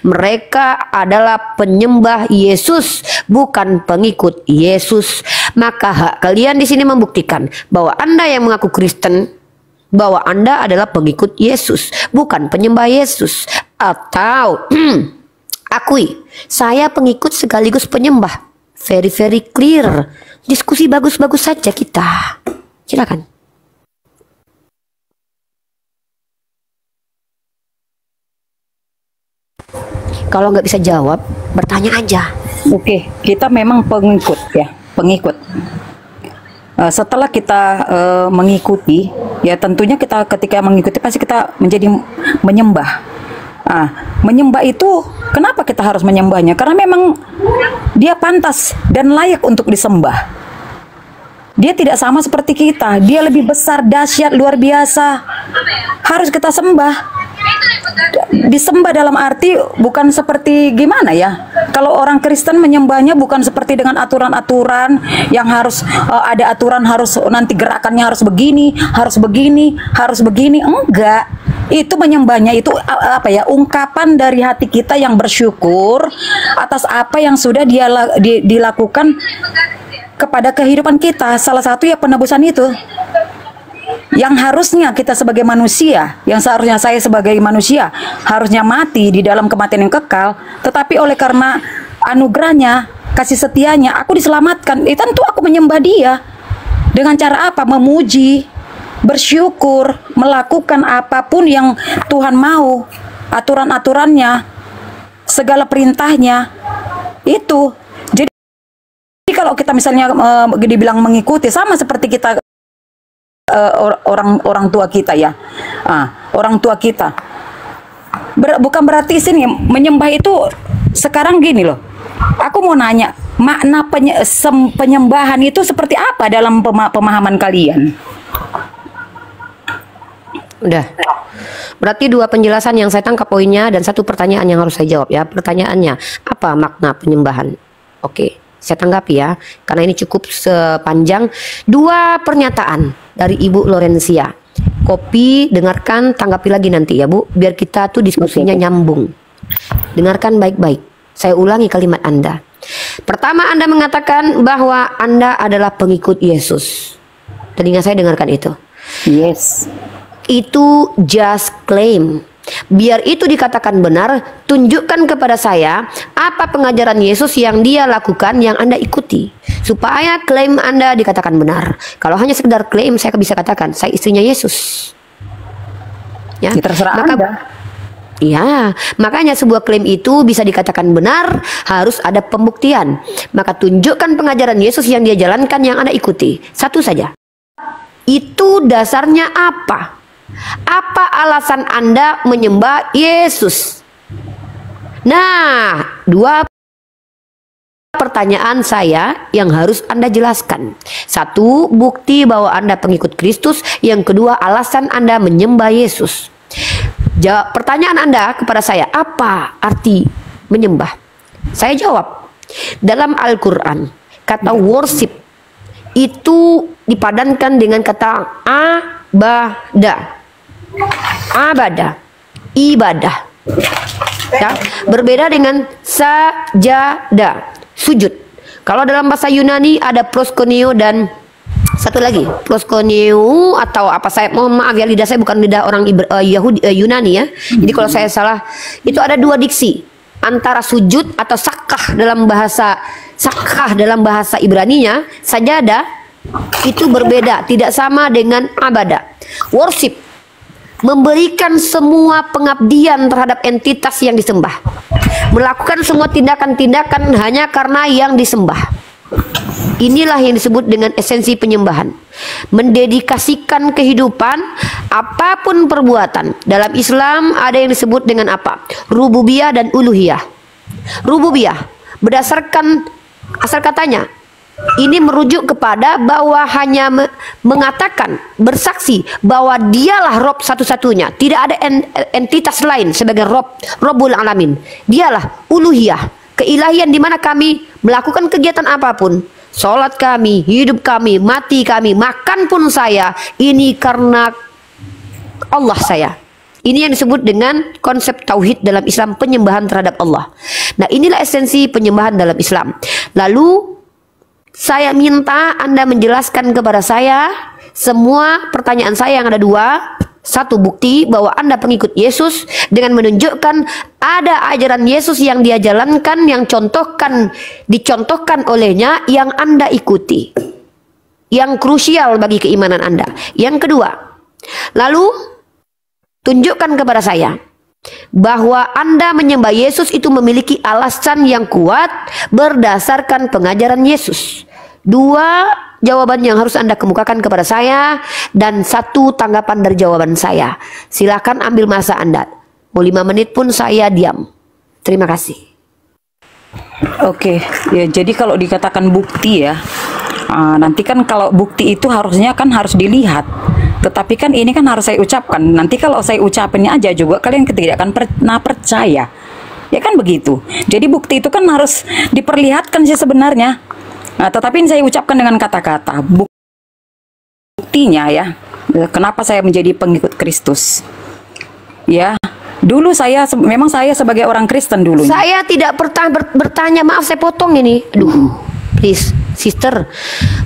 mereka adalah penyembah Yesus, bukan pengikut Yesus. Maka hak kalian di sini membuktikan bahwa Anda yang mengaku Kristen, bahwa Anda adalah pengikut Yesus, bukan penyembah Yesus. Atau akui, saya pengikut sekaligus penyembah. Very clear. Diskusi bagus-bagus saja kita. Silakan. Kalau nggak bisa jawab, bertanya aja. Oke, kita memang pengikut ya, pengikut. Setelah kita mengikuti, ya tentunya kita ketika mengikuti pasti kita menjadi menyembah. Menyembah itu kenapa kita harus menyembahnya? Karena memang dia pantas dan layak untuk disembah. Dia tidak sama seperti kita. Dia lebih besar, dahsyat, luar biasa. Harus kita sembah. Disembah dalam arti bukan seperti gimana ya? Kalau orang Kristen menyembahnya bukan seperti dengan aturan-aturan yang harus ada aturan harus nanti gerakannya harus begini, harus begini, harus begini. Enggak. Itu menyembahnya itu apa ya, ungkapan dari hati kita yang bersyukur atas apa yang sudah dilakukan kepada kehidupan kita. Salah satu ya penebusan itu yang harusnya kita sebagai manusia, yang seharusnya saya sebagai manusia harusnya mati di dalam kematian yang kekal, tetapi oleh karena anugerahnya, kasih setianya, aku diselamatkan. Tentu aku menyembah dia dengan cara apa? Memuji, bersyukur, melakukan apapun yang Tuhan mau, aturan-aturannya, segala perintahnya itu. Jadi kalau kita misalnya dibilang mengikuti, sama seperti kita orang tua kita ya, orang tua kita. Bukan berarti sini menyembah itu sekarang gini loh. Aku mau nanya, makna penyembahan itu seperti apa dalam pemahaman kalian? Udah. Berarti 2 penjelasan yang saya tangkap poinnya dan 1 pertanyaan yang harus saya jawab ya. Pertanyaannya, apa makna penyembahan? Oke. Saya tanggapi ya, karena ini cukup sepanjang. 2 pernyataan dari Ibu Lorencia. Kopi, dengarkan, tanggapi lagi nanti ya Bu, biar kita tuh diskusinya nyambung. Dengarkan baik-baik. Saya ulangi kalimat Anda. Pertama, Anda mengatakan bahwa Anda adalah pengikut Yesus. Telinga saya dengarkan itu. Yes. Itu just claim. Biar itu dikatakan benar, tunjukkan kepada saya apa pengajaran Yesus yang dia lakukan yang Anda ikuti, supaya klaim Anda dikatakan benar. Kalau hanya sekedar klaim, saya bisa katakan saya istrinya Yesus. Ya, terserah Anda. Ya, makanya sebuah klaim itu bisa dikatakan benar harus ada pembuktian. Maka tunjukkan pengajaran Yesus yang dia jalankan yang Anda ikuti. Satu saja. Itu dasarnya apa? Apa alasan Anda menyembah Yesus? Nah, 2 pertanyaan saya yang harus Anda jelaskan. 1, bukti bahwa Anda pengikut Kristus. Yang kedua, alasan Anda menyembah Yesus. Pertanyaan Anda kepada saya, apa arti menyembah? Saya jawab, dalam Al-Quran kata worship itu dipadankan dengan kata abadah. Abadah, ibadah. Ya, berbeda dengan sajadah, sujud. Kalau dalam bahasa Yunani ada proskuneo dan satu lagi proskuneo atau apa, saya mohon maaf ya, lidah saya bukan lidah orang Yunani ya. Jadi kalau saya salah, itu ada 2 diksi antara sujud atau sakah dalam bahasa Ibraninya. Sajadah itu berbeda, tidak sama dengan abadah. Worship memberikan semua pengabdian terhadap entitas yang disembah, melakukan semua tindakan-tindakan hanya karena yang disembah. Inilah yang disebut dengan esensi penyembahan. Mendedikasikan kehidupan, apapun perbuatan. Dalam Islam ada yang disebut dengan apa? Rububiyah dan uluhiyah. Rububiyah berdasarkan asal katanya, ini merujuk kepada bahwa hanya mengatakan, bersaksi bahwa dialah Rob satu-satunya, tidak ada entitas lain sebagai Robbul Alamin. Dialah uluhiyah, keilahian di mana kami melakukan kegiatan apapun, sholat kami, hidup kami, mati kami, makan pun saya, ini karena Allah saya. Ini yang disebut dengan konsep tauhid dalam Islam, penyembahan terhadap Allah. Nah, inilah esensi penyembahan dalam Islam. Lalu saya minta Anda menjelaskan kepada saya semua pertanyaan saya yang ada 2. 1, bukti bahwa Anda pengikut Yesus dengan menunjukkan ada ajaran Yesus yang dia jalankan, yang dicontohkan olehnya, yang Anda ikuti, yang krusial bagi keimanan Anda. Yang kedua, lalu tunjukkan kepada saya bahwa Anda menyembah Yesus itu memiliki alasan yang kuat berdasarkan pengajaran Yesus. 2 jawaban yang harus Anda kemukakan kepada saya, dan 1 tanggapan dari jawaban saya. Silakan ambil masa Anda. Mau 5 menit pun saya diam. Terima kasih. Oke, ya jadi kalau dikatakan bukti ya, nanti kan kalau bukti itu harusnya kan harus dilihat. Tetapi kan ini kan harus saya ucapkan. Nanti kalau saya ucapinnya aja juga kalian tidak akan pernah percaya. Ya kan begitu. Jadi bukti itu kan harus diperlihatkan sih sebenarnya. Nah, tetapi ini saya ucapkan dengan kata-kata. Buktinya ya, kenapa saya menjadi pengikut Kristus. Ya, dulu memang saya sebagai orang Kristen dulu. Saya tidak bertanya, maaf saya potong ini. Aduh, please, sister.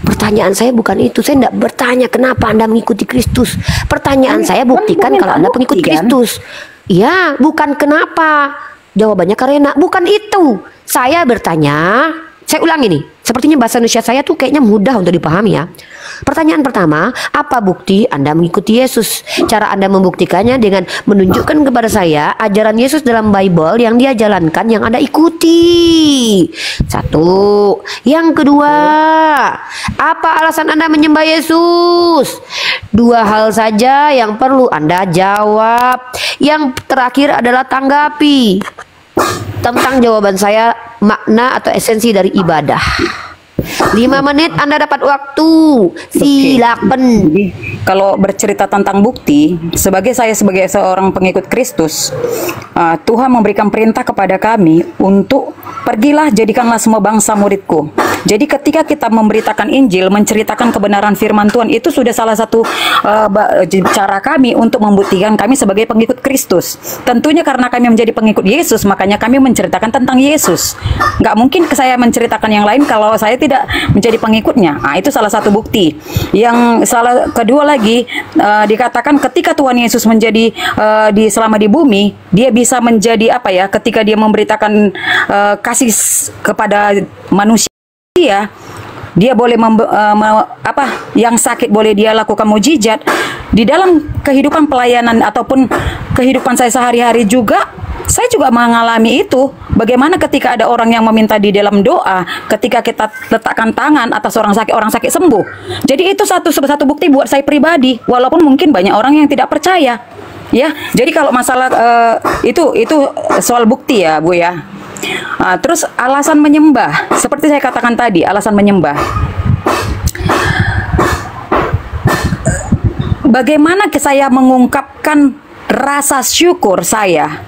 Pertanyaan saya bukan itu. Saya tidak bertanya kenapa Anda mengikuti Kristus. Pertanyaan saya, buktikan kalau Anda pengikut Kristus. Ya, bukan kenapa. Jawabannya karena, bukan itu. Saya bertanya, saya ulangi nih. Sepertinya bahasa Indonesia saya tuh kayaknya mudah untuk dipahami ya. Pertanyaan pertama, apa bukti Anda mengikuti Yesus? Cara Anda membuktikannya dengan menunjukkan kepada saya ajaran Yesus dalam Bible yang dia jalankan, yang Anda ikuti. 1. Yang kedua, apa alasan Anda menyembah Yesus? 2 hal saja yang perlu Anda jawab. Yang terakhir adalah tanggapi tentang jawaban saya makna atau esensi dari ibadah. 5 menit Anda dapat waktu. Silakan. Jadi, kalau bercerita tentang bukti, sebagai seorang pengikut Kristus, Tuhan memberikan perintah kepada kami untuk pergilah jadikanlah semua bangsa muridku. Jadi ketika kita memberitakan Injil, menceritakan kebenaran firman Tuhan, itu sudah salah satu cara kami untuk membuktikan kami sebagai pengikut Kristus. Tentunya karena kami menjadi pengikut Yesus, makanya kami menceritakan tentang Yesus. Nggak mungkin saya menceritakan yang lain kalau saya tidak menjadi pengikutnya. Nah, itu salah satu bukti. Yang kedua lagi, dikatakan ketika Tuhan Yesus menjadi selama di bumi, dia bisa menjadi apa ya? Ketika dia memberitakan kasih kepada manusia, dia boleh yang sakit boleh dia lakukan mujizat. Di dalam kehidupan pelayanan ataupun kehidupan saya sehari-hari juga, saya juga mengalami itu. Bagaimana ketika ada orang yang meminta di dalam doa, ketika kita letakkan tangan atas orang sakit sembuh. Jadi itu satu bukti buat saya pribadi, walaupun mungkin banyak orang yang tidak percaya. Ya, jadi kalau masalah itu soal bukti ya, Bu ya. Terus alasan menyembah, seperti saya katakan tadi, alasan menyembah. Bagaimana saya mengungkapkan rasa syukur saya,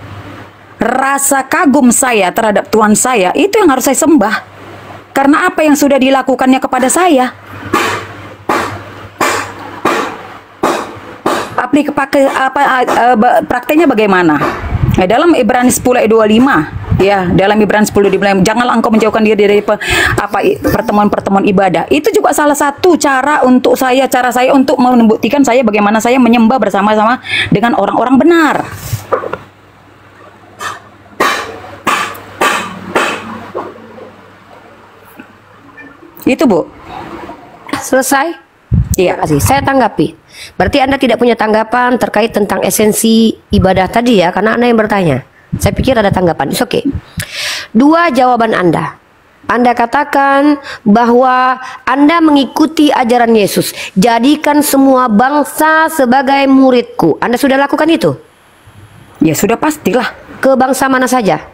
rasa kagum saya terhadap Tuhan saya, itu yang harus saya sembah. Karena apa yang sudah dilakukannya kepada saya. Prakteknya bagaimana? Nah, dalam Ibrani 10 ayat 25, ya, dalam Ibrani 10 dibilang, janganlah engkau menjauhkan diri dari pertemuan-pertemuan ibadah. Itu juga salah satu cara saya untuk membuktikan saya bagaimana saya menyembah bersama-sama dengan orang-orang benar. Itu, Bu. Selesai? Iya. Terima kasih. Saya tanggapi. Berarti Anda tidak punya tanggapan terkait tentang esensi ibadah tadi ya, karena Anda yang bertanya. Saya pikir ada tanggapan. It's okay. 2 jawaban Anda. Anda katakan bahwa Anda mengikuti ajaran Yesus. Jadikan semua bangsa sebagai muridku. Anda sudah lakukan itu? Ya sudah pastilah. Ke bangsa mana saja?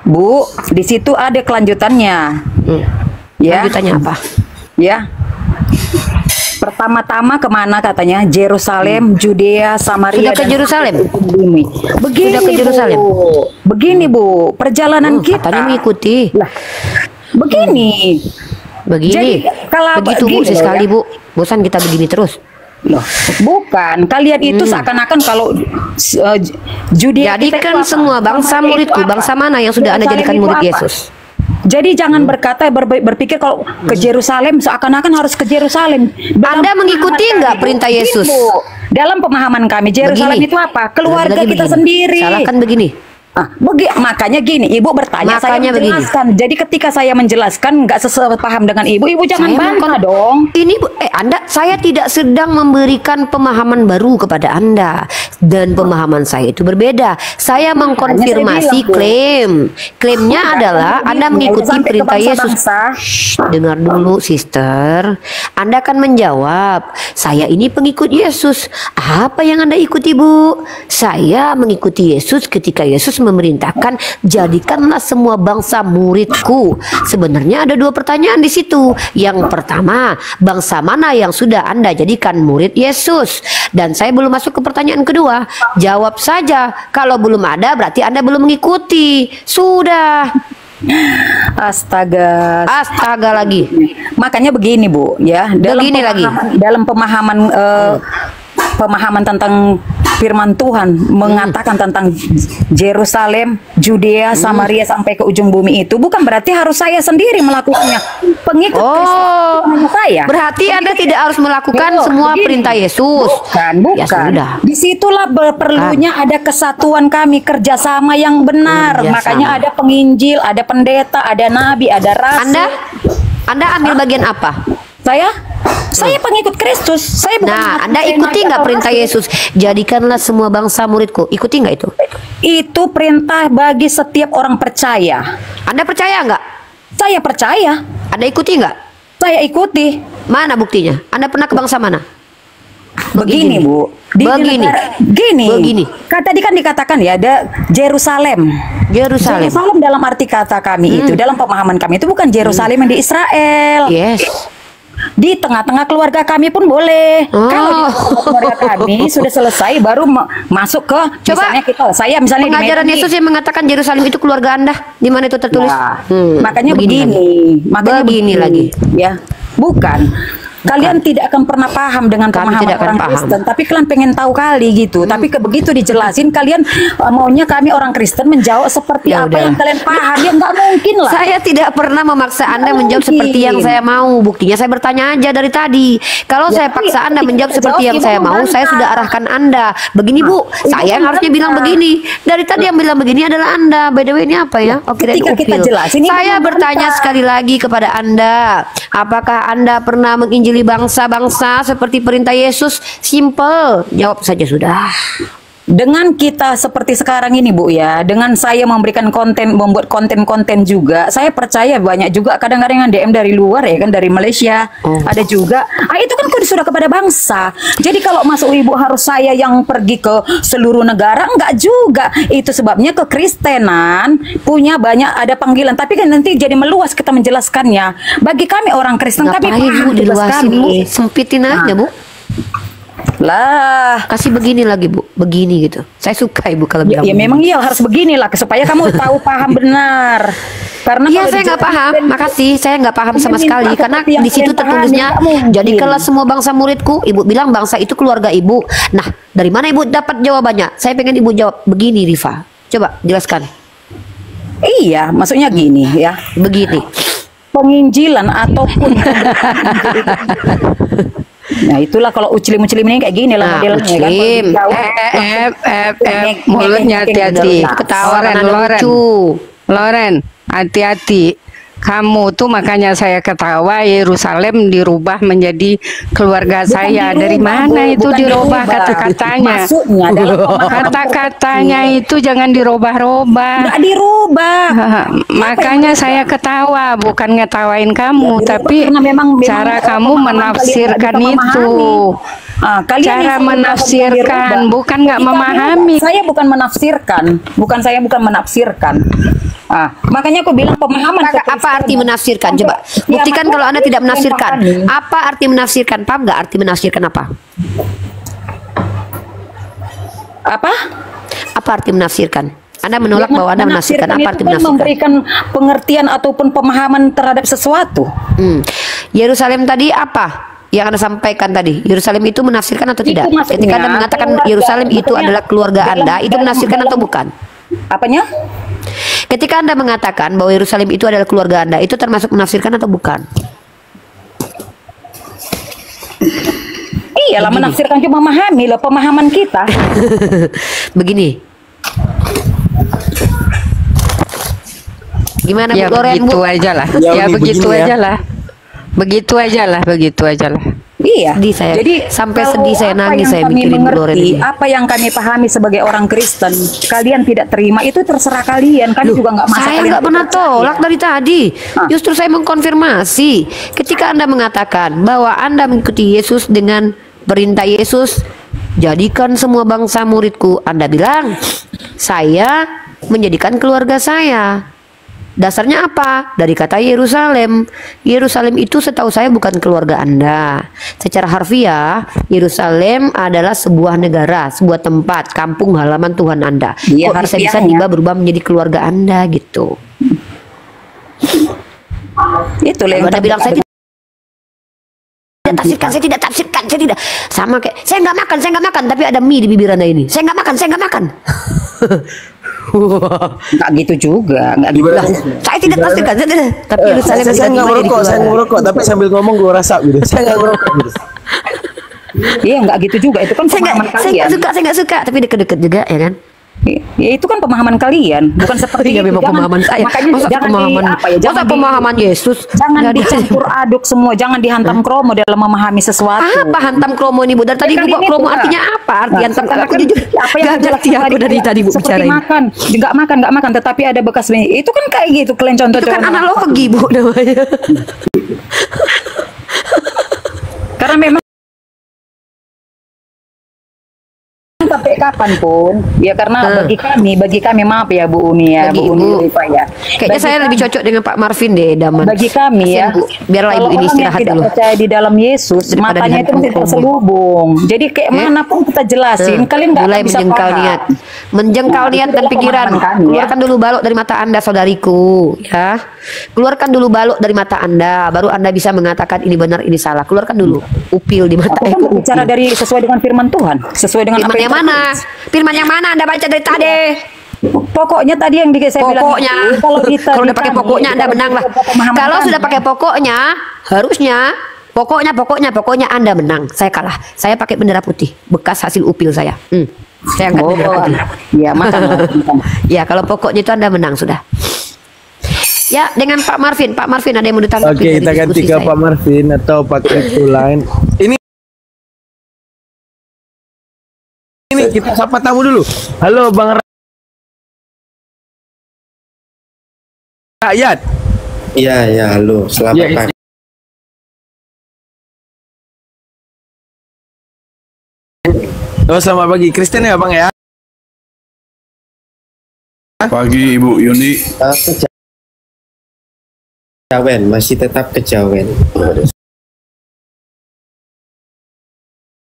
Bu, di situ ada kelanjutannya. Ya. Lanjutannya apa? Ya. Pertama-tama kemana katanya? Yerusalem, Judea, Samaria. Sudah ke Yerusalem? Begini, sudah ke Yerusalem. Begini, Bu, perjalanan kita. Katanya mengikuti. Lah, begini. Jadi, kalau begitu Bu, sekali Bu. Bosan kita begini terus. Loh, bukan. Kalian itu seakan-akan kalau Judea. Jadikan semua bangsa muridku. Bangsa mana yang sudah Anda jadikan murid Yesus? Jadi jangan berpikir kalau ke Yerusalem seakan-akan harus ke Yerusalem. Anda mengikuti nggak perintah Yesus? Dalam pemahaman kami, Yerusalem itu apa? Keluarga kita sendiri. Salahkan begini. Makanya gini, Ibu bertanya, saya menjelaskan. Jadi ketika saya menjelaskan nggak sepaham dengan Ibu jangan bantah dong. Ini saya tidak sedang memberikan pemahaman baru kepada Anda, dan pemahaman saya itu berbeda. Saya mengkonfirmasi klaimnya adalah Anda mengikuti perintah Yesus. Dengar dulu, sister. Anda akan menjawab, saya ini pengikut Yesus. Apa yang Anda ikuti, Bu? Saya mengikuti Yesus ketika Yesus memerintahkan jadikanlah semua bangsa muridku. Sebenarnya ada 2 pertanyaan di situ. Yang pertama, bangsa mana yang sudah Anda jadikan murid Yesus? Dan saya belum masuk ke pertanyaan kedua. Jawab saja. Kalau belum ada berarti Anda belum mengikuti. Sudah. Astaga lagi. Makanya begini, Bu, ya. Dalam pemahaman tentang firman Tuhan mengatakan tentang Yerusalem, Judea, Samaria sampai ke ujung bumi itu bukan berarti harus saya sendiri melakukannya. Pengikut Kristus saya. Berarti Anda tidak harus melakukan semua perintah Yesus. Bukan. Ya sudah. Disitulah perlunya ada kesatuan kami, kerjasama yang benar. Makanya ada penginjil, ada pendeta, ada nabi, ada rasul. Anda ambil bagian apa? Saya pengikut Kristus. Saya bukan. Anda ikuti nggak perintah Yesus? Jadikanlah semua bangsa muridku. Ikuti nggak itu? Itu perintah bagi setiap orang percaya. Anda percaya nggak? Saya percaya. Anda ikuti nggak? Saya ikuti. Mana buktinya? Anda pernah ke bangsa mana? Begini Bu, Begini. gini. Tadi kan dikatakan ya ada Yerusalem. Yerusalem dalam arti kata kami itu, dalam pemahaman kami itu bukan Yerusalem yang di Israel. Yes. Di tengah-tengah keluarga kami pun boleh. Kalau di tengah keluarga kami sudah selesai, baru masuk ke misalnya misalnya pengajaran di Yesus yang mengatakan Yerusalem itu keluarga Anda. Di mana itu tertulis? Makanya begini lagi. Ya, bukan. Kalian tidak akan pernah paham dengan pemahaman orang Kristen, tapi kalian pengen tahu kali gitu. Tapi begitu dijelasin, kalian maunya kami orang Kristen menjawab seperti apa yang kalian paham. Ya nggak mungkin lah. Saya tidak pernah memaksa Anda menjawab seperti yang saya mau. Buktinya saya bertanya aja dari tadi. Kalau saya paksa Anda menjawab seperti yang saya mau, saya sudah arahkan Anda. Begini Bu, saya yang harusnya bilang begini. Dari tadi yang bilang begini adalah Anda. By the way ini apa ya? Oke, kita jelasin. Saya bertanya sekali lagi kepada Anda, apakah Anda pernah menginjili bangsa-bangsa seperti perintah Yesus? Simple, jawab saja sudah. Dengan kita seperti sekarang ini Bu ya, dengan saya memberikan konten, membuat konten-konten juga, saya percaya banyak juga kadang-kadang yang DM dari luar ya kan, dari Malaysia ada juga. Itu kan sudah kepada bangsa. Jadi kalau masuk Ibu harus saya yang pergi ke seluruh negara, enggak juga. Itu sebabnya kekristenan punya banyak ada panggilan, tapi kan nanti jadi meluas kita menjelaskannya. Bagi kami orang Kristen, kami paham diluasin Bu, sempitin aja Bu. Lah, kasih begini lagi Bu, begini gitu. Saya suka Ibu kalau bilang. Ya memang iya harus beginilah supaya kamu tahu paham benar. Karena saya nggak paham, makasih. Saya nggak paham sama sekali karena di situ tertulisnya. Jadi kalau semua bangsa muridku, Ibu bilang bangsa itu keluarga Ibu. Nah, dari mana Ibu dapat jawabannya? Saya pengen Ibu jawab begini, Rifa. Coba jelaskan. Iya, maksudnya gini ya. Begini. Penginjilan ataupun nah itulah kalau uclim-uclim ini kayak gini lah modelnya kan. Mulutnya hati-hati. Ketawa Loren, hati-hati. Kamu tuh makanya saya ketawa Yerusalem dirubah menjadi keluarga saya. Dari mana itu dirubah kata-katanya? Kata-katanya itu jangan dirubah-rubah. Nggak dirubah. Makanya saya ketawa, bukan ngetawain kamu, tapi cara kamu menafsirkan itu. Cara menafsirkan, bukan nggak memahami. Saya bukan menafsirkan, bukan menafsirkan. Makanya aku bilang pemahaman. Apa arti menafsirkan? Coba buktikan kalau Anda tidak menafsirkan. Apa arti menafsirkan? Paham nggak arti menafsirkan apa? Apa arti menafsirkan? Anda menolak bahwa Anda menafsirkan. Apa arti menafsirkan? Memberikan pengertian ataupun pemahaman terhadap sesuatu. Yerusalem tadi apa? Yang Anda sampaikan tadi, Yerusalem itu menafsirkan atau tidak? Ketika Anda mengatakan Yerusalem itu adalah keluarga Anda, itu menafsirkan atau bukan? Apanya? Ketika Anda mengatakan bahwa Yerusalem itu adalah keluarga Anda, itu termasuk menafsirkan atau bukan? Iyalah, menafsirkan cuma memahami loh, pemahaman kita. Begini. Gimana ya, Bu Loren? Begitu aja lah. Ya begitu aja lah. Begitu aja lah. Iya. Jadi sampai sedih saya nangis saya mikirin Bu Loren ini. Apa yang kami pahami sebagai orang Kristen, kalian tidak terima itu terserah kalian. Kami juga nggak masalah. Saya nggak pernah tolak dari tadi. Justru saya mengkonfirmasi. Ketika Anda mengatakan bahwa Anda mengikuti Yesus dengan perintah Yesus, jadikan semua bangsa muridku. Anda bilang saya menjadikan keluarga saya. Dasarnya apa? Dari kata Yerusalem. Yerusalem itu setahu saya bukan keluarga Anda. Secara harfiah, Yerusalem adalah sebuah negara, sebuah tempat, kampung halaman Tuhan Anda. Kok bisa-bisa tiba berubah menjadi keluarga Anda gitu? Itu yang Anda bilang saya tidak tafsirkan, saya tidak sama kayak saya nggak makan, tapi ada mie di bibir Anda ini. Saya nggak makan. Nggak gitu juga, nggak gitu. Saya tidak tafsirkan, tapi saya nggak merokok, tapi sambil ngomong gue rasa gitu. Saya nggak merokok gitu. Iya, nggak gitu juga. Itu kan pemahaman kalian. Saya nggak suka, tapi deket-deket juga ya kan. Ya itu kan pemahaman kalian, bukan seperti itu. Memang pemahaman saya. Makanya jangan pemahaman Yesus. Jangan dicampur aduk semua, jangan dihantam kromo dalam memahami sesuatu. Apa hantam kromo ini Bu? Dari tadi Bu kromo artinya apa? Arti hantam aku jujur. Apa yang aku dari tadi Bu bicara ini. Nggak makan, tetapi ada bekas ini. Itu kan kayak gitu, kalian contoh. Itu kan analogi Bu namanya. Karena memang sampai kapanpun ya, karena bagi kami maaf ya Bu Uni ya, Bu Uni Rifa ya, kayaknya saya lebih cocok dengan Pak Marvin deh, Daman. Bagi kami ya, biarlah Ibu ini istirahat yang dulu. tidak percaya di dalam Yesus, matanya itu masih terselubung. Jadi kayak manapun kita jelasin, kalian nggak mulai bisa menjengkal paham. niat, menjengkal niat dan pikiran. Keluarkan dulu balok dari mata Anda, saudariku, ya. Keluarkan dulu balok dari mata Anda, baru Anda bisa mengatakan ini benar, ini salah. Keluarkan dulu upil di mata. Aku bicara dari sesuai dengan firman Tuhan, sesuai dengan firman yang mana? Firman yang mana Anda baca dari tadi? Pokoknya tadi yang saya bilang itu, kalau udah pakai pokoknya Anda menang lah. Kalau sudah pakai pokoknya, harusnya pokoknya Anda menang. Saya kalah. Saya pakai bendera putih, bekas hasil upil saya. Saya angkat bendera putih. Ya, ya, kalau pokoknya itu Anda menang sudah. Ya, dengan Pak Marvin. Pak Marvin ada yang mau ditanggapi? Oke, kita ganti ke Pak Marvin atau Pak Kripto lain. Ini kita sapa tamu dulu. Halo Bang Rakyat. Iya, halo. Selamat pagi. Oh, selamat pagi. Kristen ya, Bang ya? Pagi Ibu Yuni. Kejawen, masih tetap kejawen.